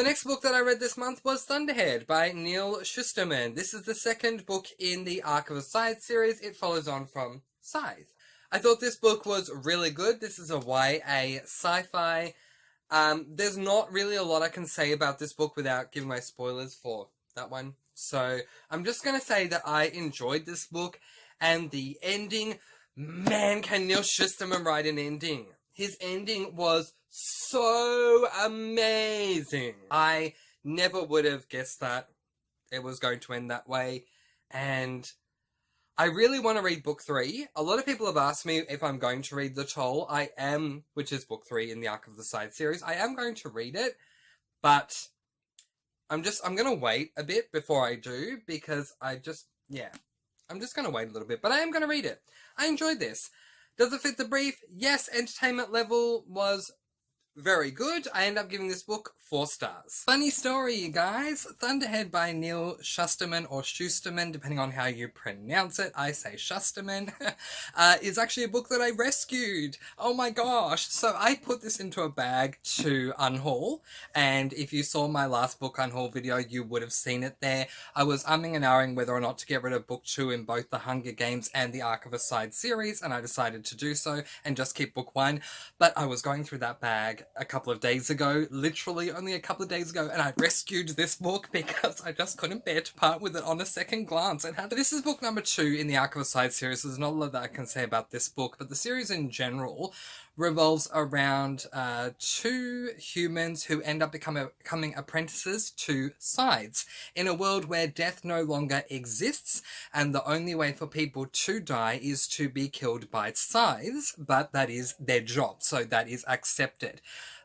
The next book that I read this month was Thunderhead by Neil Shusterman. This is the second book in the Arc of a Scythe series. It follows on from Scythe. I thought this book was really good. This is a YA sci-fi. There's not really a lot I can say about this book without giving my spoilers for that one. So I'm just going to say that I enjoyed this book, and the ending, man, can Neil Shusterman write an ending. His ending was so amazing. I never would have guessed that it was going to end that way, and I really want to read book 3. A lot of people have asked me if I'm going to read The Toll. I am, which is book 3 in the Arc of the Scythe series. I am going to read it, but I'm going to wait a bit before I do, because I'm just going to wait a little bit, but I am going to read it. I enjoyed this. Does it fit the brief? Yes, entertainment level was very good. I end up giving this book 4 stars. Funny story, you guys. Thunderhead by Neil Shusterman, or Shusterman, depending on how you pronounce it. I say Shusterman. Is actually a book that I rescued. Oh my gosh. So I put this into a bag to unhaul, and if you saw my last book unhaul video, you would have seen it there. I was umming and ahhing whether or not to get rid of book 2 in both the Hunger Games and the Arc of a Scythe series, and I decided to do so and just keep book 1. But I was going through that bag a couple of days ago, literally only a couple of days ago, and I rescued this book because I just couldn't bear to part with it on a second glance. This is book number 2 in the Arc of a Scythe series. There's not a lot that I can say about this book, but the series in general revolves around 2 humans who end up becoming apprentices to scythes in a world where death no longer exists, and the only way for people to die is to be killed by scythes, but that is their job, so that is accepted.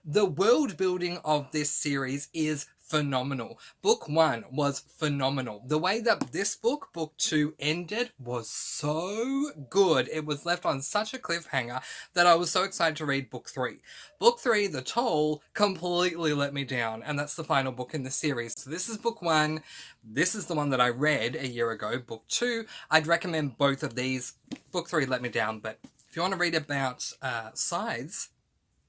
The world building of this series is phenomenal. Book 1 was phenomenal. The way that this book, book 2, ended was so good. It was left on such a cliffhanger that I was so excited to read book 3. Book 3, The Toll, completely let me down, and that's the final book in the series. So this is book 1. This is the one that I read a year ago, book 2. I'd recommend both of these. Book 3 let me down, but if you want to read about scythes,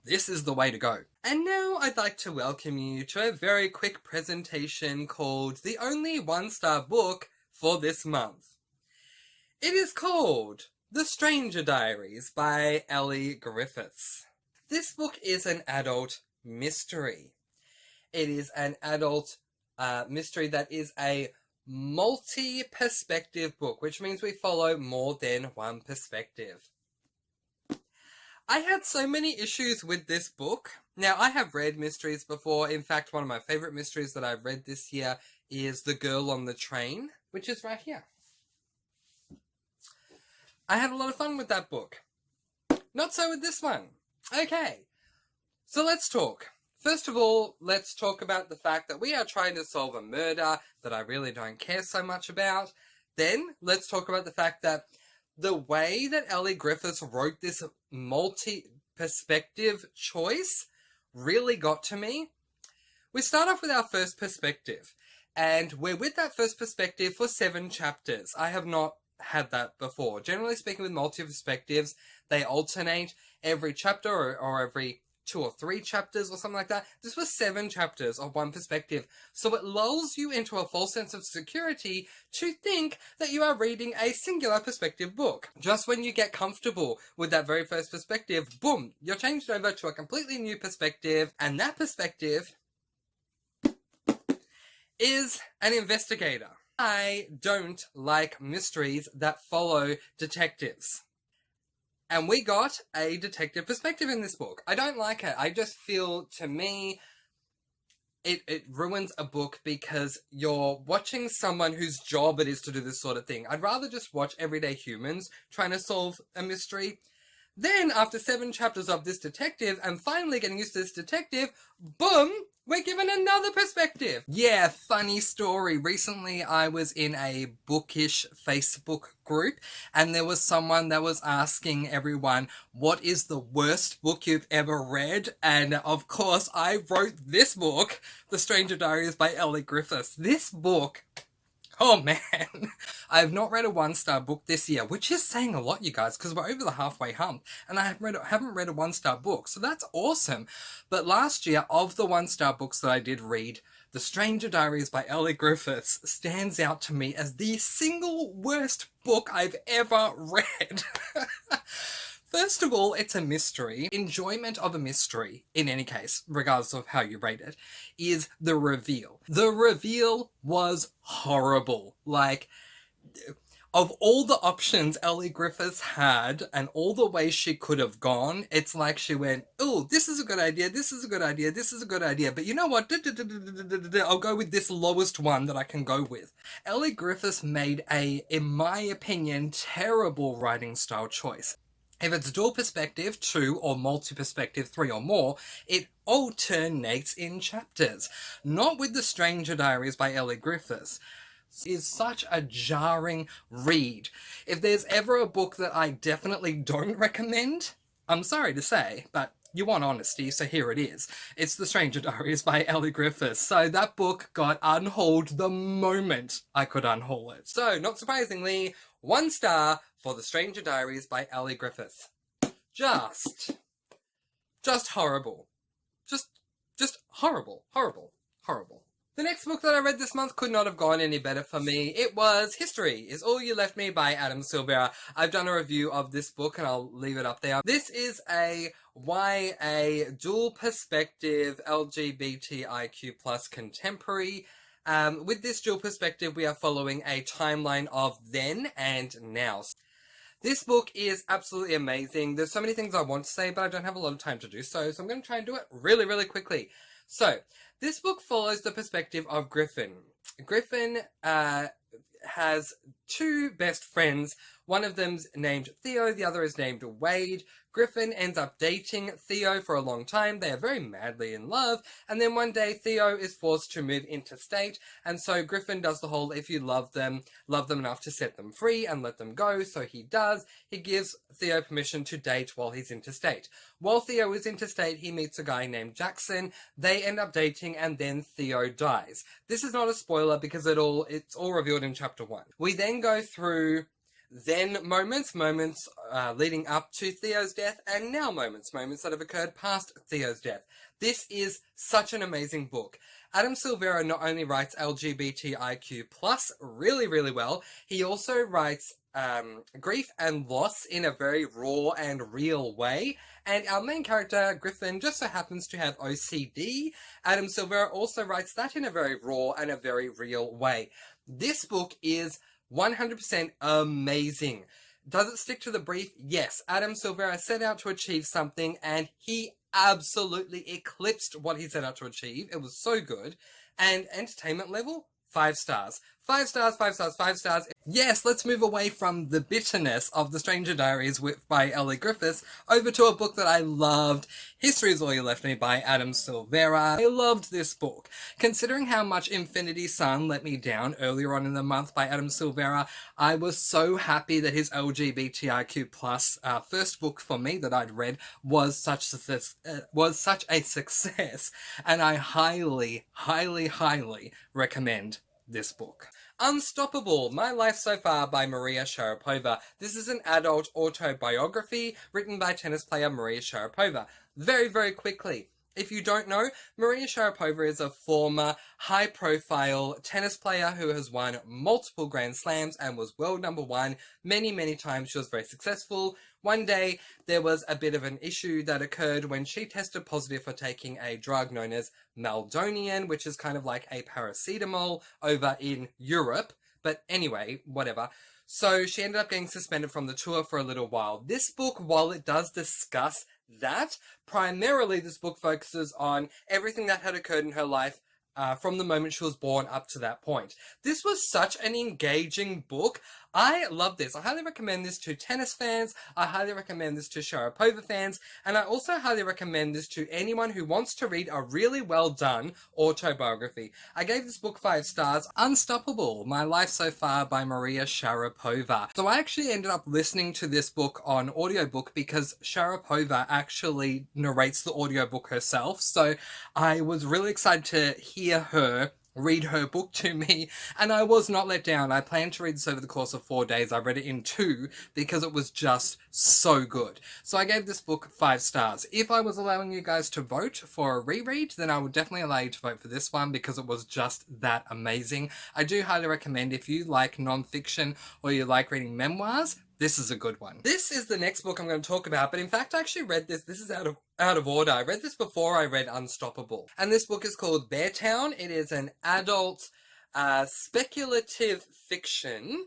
this is the way to go. And now I'd like to welcome you to a very quick presentation called the only 1-star book for this month. It is called The Stranger Diaries by Ellie Griffiths. This book is an adult mystery. It is an adult mystery that is a multi-perspective book, which means we follow more than one perspective. I had so many issues with this book. Now, I have read mysteries before. In fact, one of my favourite mysteries that I've read this year is The Girl on the Train, which is right here. I had a lot of fun with that book. Not so with this one. Okay, so let's talk. First of all, let's talk about the fact that we are trying to solve a murder that I really don't care so much about. Then, let's talk about the fact that the way that Ellie Griffiths wrote this multi-perspective choice really got to me. We start off with our first perspective, and we're with that first perspective for 7 chapters. I have not had that before. Generally speaking, with multi-perspectives, they alternate every chapter or every 2 or 3 chapters or something like that. This was 7 chapters of one perspective, so it lulls you into a false sense of security to think that you are reading a singular perspective book. Just when you get comfortable with that very first perspective, boom, you're changed over to a completely new perspective, and that perspective is an investigator. I don't like mysteries that follow detectives. And we got a detective perspective in this book. I don't like it. I just feel, to me, it ruins a book because you're watching someone whose job it is to do this sort of thing. I'd rather just watch everyday humans trying to solve a mystery. Then, after 7 chapters of this detective, and finally getting used to this detective, boom, we're given another perspective. Yeah, funny story. Recently, I was in a bookish Facebook group, and there was someone that was asking everyone, what is the worst book you've ever read? And of course, I wrote this book, The Stranger Diaries by Ellie Griffiths. This book Oh man, I have not read a one-star book this year, which is saying a lot, you guys, because we're over the halfway hump, and I haven't read a one-star book, so that's awesome. But last year, of the one-star books that I did read, The Stranger Diaries by Ellie Griffiths stands out to me as the single worst book I've ever read. First of all, it's a mystery. Enjoyment of a mystery, in any case, regardless of how you rate it, is the reveal. The reveal was horrible. Like, of all the options Ellie Griffiths had and all the ways she could have gone, it's like she went, oh, this is a good idea, this is a good idea, this is a good idea, but you know what? I'll go with this lowest one that I can go with. Ellie Griffiths made a, in my opinion, terrible writing style choice. If it's dual perspective, 2, or multi-perspective, 3 or more, it alternates in chapters. Not with The Stranger Diaries by Ellie Griffiths. Is such a jarring read. If there's ever a book that I definitely don't recommend, I'm sorry to say, but you want honesty, so here it is. It's The Stranger Diaries by Ellie Griffiths. So that book got unhauled the moment I could unhaul it. So, not surprisingly, 1 star for The Stranger Diaries by Ellie Griffiths. Just horrible. Just horrible. The next book that I read this month could not have gone any better for me. It was History Is All You Left Me by Adam Silvera. I've done a review of this book and I'll leave it up there. This is a YA dual perspective LGBTIQ plus contemporary. With this dual perspective, we are following a timeline of then and now. This book is absolutely amazing. There's so many things I want to say, but I don't have a lot of time to do so I'm going to try and do it really, really quickly. So, this book follows the perspective of Griffin. Griffin has 2 best friends. One of them's named Theo, the other is named Wade. Griffin ends up dating Theo for a long time. They are very madly in love. And then one day Theo is forced to move interstate. And so Griffin does the whole, if you love them enough to set them free and let them go. So he does. He gives Theo permission to date while he's interstate. While Theo is interstate, he meets a guy named Jackson. They end up dating and then Theo dies. This is not a spoiler because it's all revealed in chapter 1. We then go through then moments leading up to Theo's death, and now moments that have occurred past Theo's death. This is such an amazing book. Adam Silvera not only writes LGBTIQ plus really, really well, he also writes grief and loss in a very raw and real way. And our main character, Griffin, just so happens to have OCD. Adam Silvera also writes that in a very raw and a very real way. This book is 100% amazing. Does it stick to the brief? Yes. Adam Silvera set out to achieve something and he absolutely eclipsed what he set out to achieve. It was so good. And entertainment level? 5 stars. 5 stars, 5 stars, 5 stars. Yes, let's move away from the bitterness of The Stranger Diaries by Ellie Griffiths over to a book that I loved, History Is All You Left Me by Adam Silvera. I loved this book. Considering how much Infinity Sun let me down earlier on in the month by Adam Silvera, I was so happy that his LGBTIQ plus first book for me that I'd read was such a success, and I highly, highly, highly recommend this book. Unstoppable, My Life So Far by Maria Sharapova. This is an adult autobiography written by tennis player Maria Sharapova. Very, very quickly, if you don't know, Maria Sharapova is a former high-profile tennis player who has won multiple Grand Slams and was world number 1 many, many times. She was very successful. One day, there was a bit of an issue that occurred when she tested positive for taking a drug known as Meldonium, which is kind of like a paracetamol over in Europe. But anyway, whatever. So she ended up getting suspended from the tour for a little while. This book, while it does discuss that, primarily this book focuses on everything that had occurred in her life from the moment she was born up to that point. This was such an engaging book. I love this. I highly recommend this to tennis fans. I highly recommend this to Sharapova fans. And I also highly recommend this to anyone who wants to read a really well done autobiography. I gave this book 5 stars. Unstoppable, My Life So Far by Maria Sharapova. So I actually ended up listening to this book on audiobook because Sharapova actually narrates the audiobook herself. So I was really excited to hear her read her book to me, and I was not let down. I planned to read this over the course of 4 days. I read it in 2 because it was just so good. So I gave this book 5 stars. If I was allowing you guys to vote for a reread, then I would definitely allow you to vote for this one because it was just that amazing. I do highly recommend, if you like non-fiction or you like reading memoirs, this is a good one. This is the next book I'm going to talk about, but in fact I actually read this. This is out of order. I read this before I read Unstoppable. And this book is called Beartown. It is an adult speculative fiction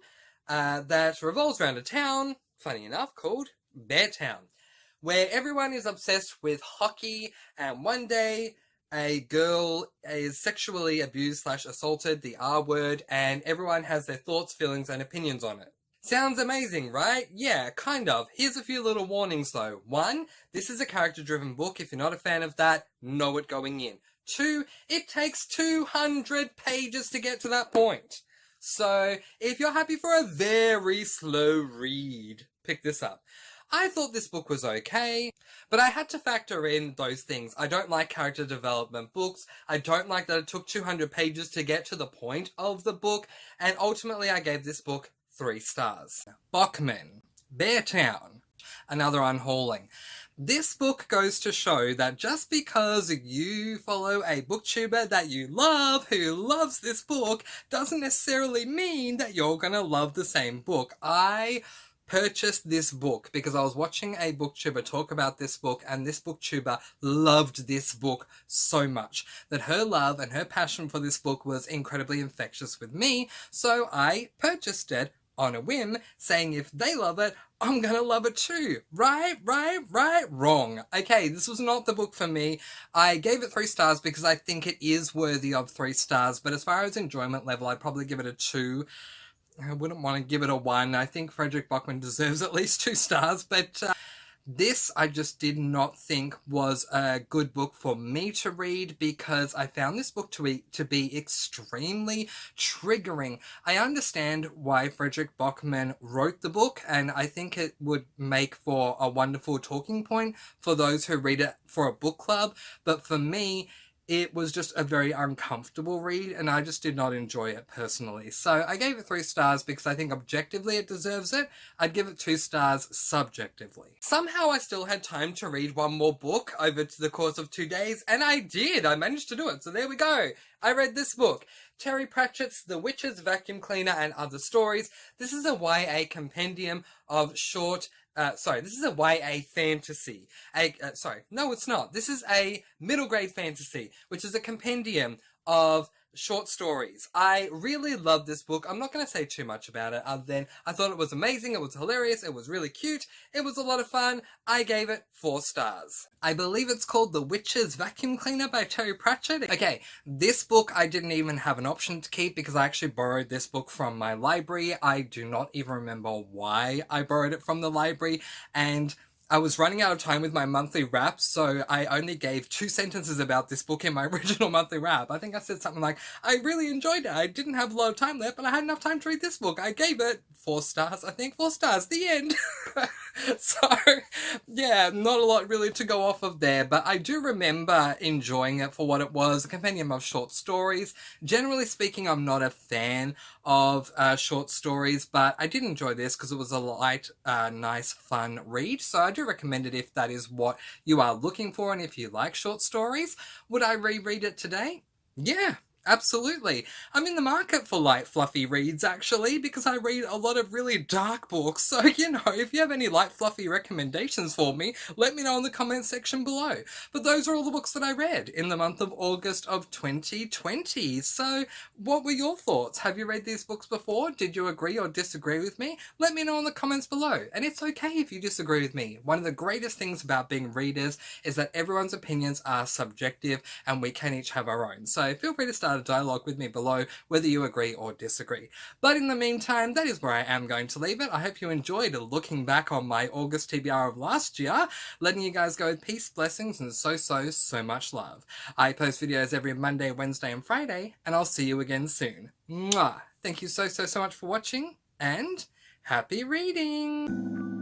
that revolves around a town, funny enough, called Beartown, where everyone is obsessed with hockey, and one day a girl is sexually abused / assaulted, the R word, and everyone has their thoughts, feelings, and opinions on it. Sounds amazing, right? Yeah, kind of. Here's a few little warnings though. 1, this is a character-driven book. If you're not a fan of that, know it going in. 2, it takes 200 pages to get to that point. So, if you're happy for a very slow read, pick this up. I thought this book was okay, but I had to factor in those things. I don't like character development books. I don't like that it took 200 pages to get to the point of the book, and ultimately I gave this book 3 stars. Bachman, Beartown, another unhauling. This book goes to show that just because you follow a booktuber that you love who loves this book doesn't necessarily mean that you're gonna love the same book. I purchased this book because I was watching a booktuber talk about this book, and this booktuber loved this book so much that her love and her passion for this book was incredibly infectious with me, so I purchased it on a whim, saying if they love it, I'm gonna love it too. Right, wrong. Okay, this was not the book for me. I gave it 3 stars because I think it is worthy of 3 stars, but as far as enjoyment level, I'd probably give it a 2. I wouldn't want to give it a 1. I think Frederick Bachman deserves at least 2 stars, but this I just did not think was a good book for me to read because I found this book to be extremely triggering. I understand why Frederick Bachman wrote the book, and I think it would make for a wonderful talking point for those who read it for a book club, but for me, it was just a very uncomfortable read, and I just did not enjoy it personally. So I gave it 3 stars because I think objectively it deserves it. I'd give it 2 stars subjectively. Somehow I still had time to read one more book over the course of 2 days, and I did! I managed to do it, so there we go! I read this book, Terry Pratchett's The Witch's Vacuum Cleaner and Other Stories. This is a YA compendium of short... this is a YA fantasy. No, it's not. This is a middle grade fantasy, which is a compendium of short stories. I really love this book. I'm not going to say too much about it other than I thought it was amazing, it was hilarious, it was really cute, it was a lot of fun. I gave it 4 stars. I believe it's called The Witch's Vacuum Cleaner by Terry Pratchett. Okay, this book I didn't even have an option to keep because I actually borrowed this book from my library. I do not even remember why I borrowed it from the library, and I was running out of time with my monthly wrap, so I only gave 2 sentences about this book in my original monthly wrap. I think I said something like, I really enjoyed it. I didn't have a lot of time left, but I had enough time to read this book. I gave it 4 stars, I think. 4 stars, the end. So, yeah, not a lot really to go off of there, but I do remember enjoying it for what it was, a compendium of short stories. Generally speaking, I'm not a fan of short stories, but I did enjoy this because it was a light, nice, fun read, so I do recommend it if that is what you are looking for and if you like short stories. Would I reread it today? Yeah. Absolutely. I'm in the market for light, fluffy reads, actually, because I read a lot of really dark books. So, if you have any light, fluffy recommendations for me, let me know in the comments section below. But those are all the books that I read in the month of August of 2020. So, what were your thoughts? Have you read these books before? Did you agree or disagree with me? Let me know in the comments below. And it's okay if you disagree with me. One of the greatest things about being readers is that everyone's opinions are subjective and we can each have our own. So, feel free to start a dialogue with me below whether you agree or disagree. But in the meantime, that is where I am going to leave it. I hope you enjoyed looking back on my August TBR of last year, letting you guys go with peace, blessings, and so much love. I post videos every Monday, Wednesday, and Friday, and I'll see you again soon. Mwah! Thank you so much for watching, and happy reading!